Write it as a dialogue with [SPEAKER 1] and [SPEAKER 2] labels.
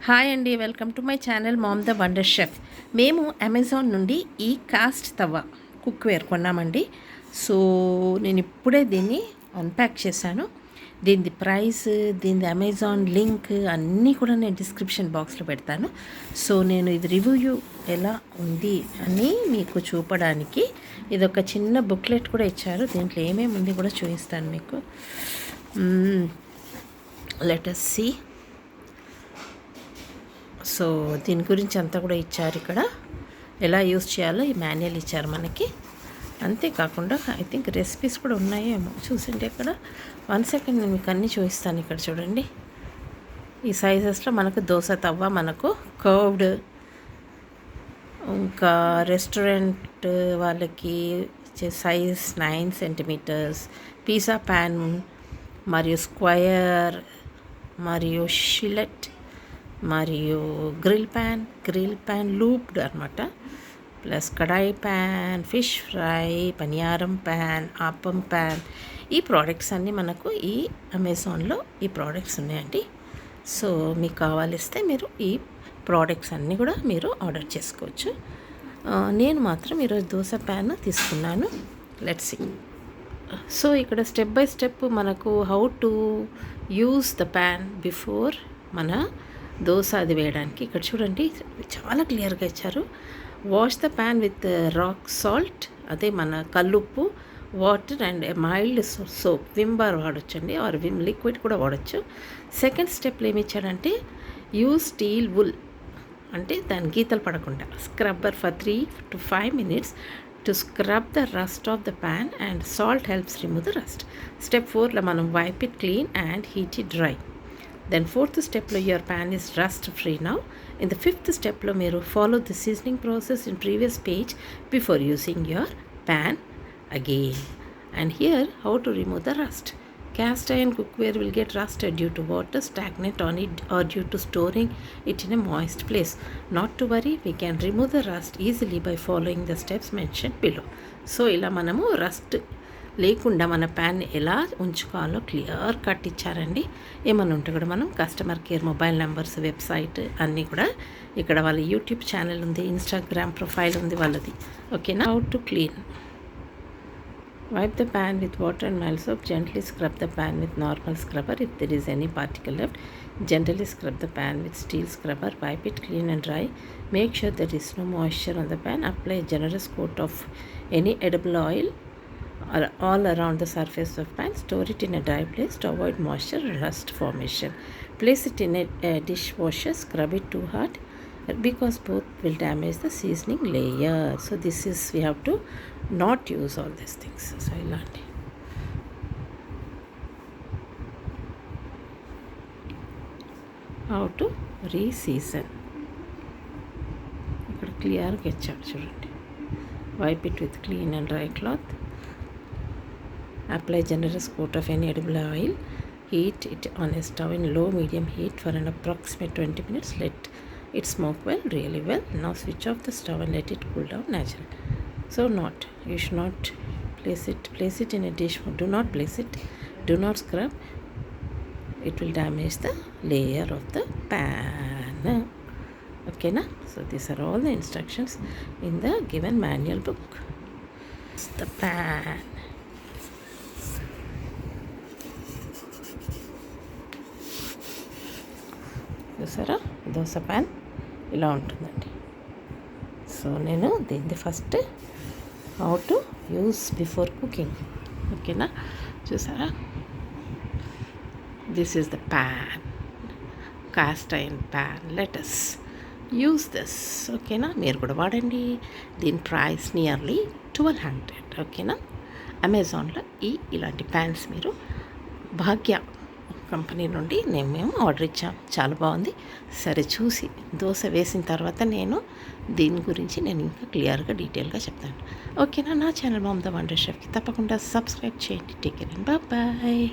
[SPEAKER 1] Hi అండి, welcome to my channel Mom the wonder chef. మేము Amazon నుండి ఈ కాస్ట్ తవ్వ కుక్వేర్ కొన్నామండి. సో నేను ఇప్పుడే దీన్ని అన్ప్యాక్ చేశాను. దీని ప్రైస్, దీని అమెజాన్ లింక్ అన్నీ కూడా నేను డిస్క్రిప్షన్ బాక్స్లో పెడతాను. సో నేను ఇది రివ్యూ ఎలా ఉంది అని మీకు చూపడానికి ఇదొక చిన్న బుక్లెట్ కూడా ఇచ్చారు. దీంట్లో ఏమేమి ఉంది కూడా చూపిస్తాను మీకు. Let us see. సో దీని గురించి అంతా కూడా ఇచ్చారు. ఇక్కడ ఎలా యూస్ చేయాలో ఈ మాన్యువల్ ఇచ్చారు మనకి. అంతేకాకుండా ఐ థింక్ రెసిపీస్ కూడా ఉన్నాయేమో చూసండి. ఇక్కడ 1 సెకండ్ నేను మీకు అన్నీ చూపిస్తాను. ఇక్కడ చూడండి, ఈ సైజెస్లో మనకు దోశ తవ్వ, మనకు కర్వ్డ్, ఇంకా రెస్టారెంట్ వాళ్ళకి సైజ్ 9 సెంటీమీటర్స్, పిజ్జా ప్యాన్ మరియు స్క్వయర్ మరియు షిలెట్ మరియు గ్రిల్ ప్యాన్ లూప్డ్ అనమాట, plus kadai pan, fish fry, paniyaram pan, appam pan. ఈ ప్రోడక్ట్స్ అన్నీ మనకు ఈ అమెజాన్లో ఈ ప్రోడక్ట్స్ ఉన్నాయండి. సో మీకు కావాలిస్తే మీరు ఈ ప్రోడక్ట్స్ అన్నీ కూడా మీరు ఆర్డర్ చేసుకోవచ్చు. నేను మాత్రం ఈరోజు దోశ ప్యాన్ తీసుకున్నాను. Let's see. సో ఇక్కడ స్టెప్ బై స్టెప్ మనకు how to use the pan before మన దోశ అది వేయడానికి. ఇక్కడ చూడండి, చాలా క్లియర్గా ఇచ్చారు. Wash the pan with rock salt, అదే మన కల్లుప్పు, water and mild soap. Vim bar వాడొచ్చండి, ఆర్ విమ్ లిక్విడ్ కూడా వాడచ్చు. సెకండ్ స్టెప్లో ఏమి ఇచ్చాడంటే యూజ్ స్టీల్ వుల్, అంటే దాని గీతలు పడకుండా. Scrubber for 3 to 5 minutes to scrub the rust off the pan and salt helps remove the rust. Step 4లో మనం wipe it clean and heat it dry. Then 4th steplo your pan is rust free now. In the 5th steplo meeru follow the seasoning process in previous page before using your pan again. And here how to remove the rust. Cast iron cookware will get rusted due to water stagnant on it or due to storing it in a moist place. Not to worry, we can remove the rust easily by following the steps mentioned below. So ila manamu rust లేకుండా మన pan ఎలా ఉంచుకోవాలో clear cut ఇచ్చారండి. ఏమన్నా ఉంటే కూడా మనం customer care mobile numbers, website అన్నీ కూడా ఇక్కడ వాళ్ళ యూట్యూబ్ ఛానల్ ఉంది, ఇన్స్టాగ్రామ్ ప్రొఫైల్ ఉంది వాళ్ళది. ఓకేనా. How to clean. Wipe the pan with water and mild soap. Gently scrub the pan with normal scrubber. If there is any particle left, gently scrub the pan with steel scrubber. Wipe it clean and dry. Make sure there is no moisture on the pan. Apply a generous coat of any edible oil all around the surface of pan. Store it in a dry place to avoid moisture and rust formation. Place it in a dishwasher. Scrub it too hard because both will damage the seasoning layer. So this is, we have to not use all these things. So ilanti how to re-season ఇక్కడ క్లియర్గా ఇచ్చాడు చూడండి. Wipe it with clean and dry cloth. Apply generous coat of any edible oil. Heat it on a stove in low medium heat for an approximate 20 minutes. Let it smoke really well. Now switch off the stove and let it cool down naturally. So you should not place it in a dish. Do not place it. Do not scrub. It will damage the layer of the pan. Okay na? So these are all the instructions in the given manual book. It's the pan. చూసారా, dosa pan ఇలా ఉంటుందండి. So నేను దీన్ని first how to use before cooking. ఓకేనా. చూసారా, this is the pan, cast iron pan. Let us use this. ఓకేనా. మీరు కూడా వాడండి. దీని ప్రైస్ నియర్లీ 1200. ఓకేనా. అమెజాన్లో ఇలాంటి ప్యాన్స్ మీరు భాగ్య కంపెనీ నుండి మేము ఆర్డర్ ఇచ్చాం. చాలా బాగుంది. సరే, చూసి దోశ వేసిన తర్వాత నేను దీని గురించి ఇంకా క్లియర్గా డీటెయిల్గా చెప్తాను. ఓకేనా. నా ఛానల్ మామ్ ద వండర్ షెఫ్కి తప్పకుండా సబ్స్క్రైబ్ చేయండి. Take care and bye.